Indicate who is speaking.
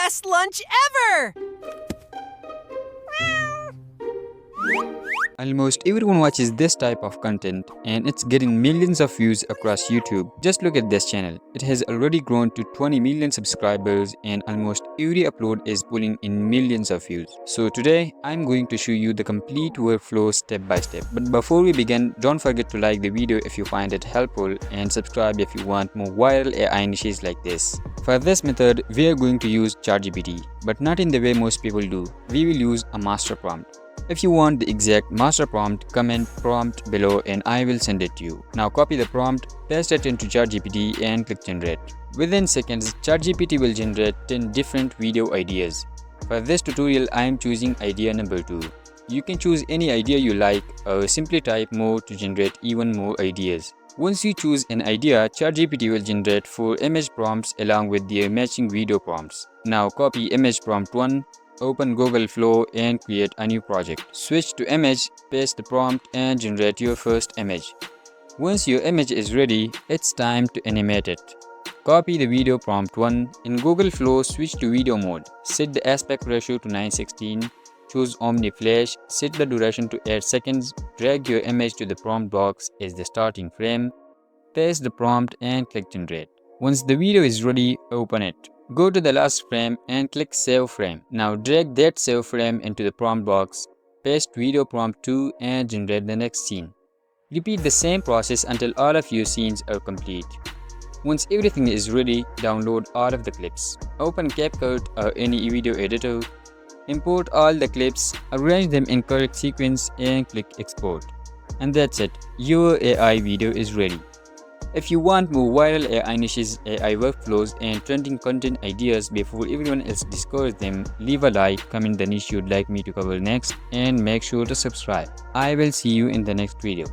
Speaker 1: best lunch ever!
Speaker 2: Almost everyone watches this type of content and it's getting millions of views across YouTube. Just look at this channel. It has already grown to 20 million subscribers and almost every upload is pulling in millions of views. So today I'm going to show you the complete workflow step by step. But before we begin, don't forget to like the video if you find it helpful and subscribe if you want more viral AI niches like this. For this method, we are going to use ChatGPT, but not in the way most people do. We will use a master prompt. If you want the exact master prompt, comment prompt below and I will send it to you. Now copy the prompt, paste it into ChatGPT and click generate. Within seconds, ChatGPT will generate 10 different video ideas. For this tutorial, I am choosing idea number 2. You can choose any idea you like or simply type more to generate even more ideas. Once you choose an idea, ChatGPT will generate 4 image prompts along with their matching video prompts. Now copy image prompt 1. Open Google Flow and create a new project. Switch to image, paste the prompt and generate your first image. Once your image is ready, it's time to animate it. Copy the video prompt 1. In Google Flow, switch to video mode. Set the aspect ratio to 9:16. Choose Omni Flash. Set the duration to 8 seconds. Drag your image to the prompt box as the starting frame. Paste the prompt and click generate. Once the video is ready, open it. Go to the last frame and click Save Frame. Now drag that save frame into the prompt box, paste video prompt 2 and generate the next scene. Repeat the same process until all of your scenes are complete. Once everything is ready, download all of the clips. Open CapCut or any video editor. Import all the clips, arrange them in correct sequence and click Export. And that's it, your AI video is ready. If you want more viral AI niches, AI workflows, and trending content ideas before everyone else discovers them, leave a like, comment the niche you'd like me to cover next, and make sure to subscribe. I will see you in the next video.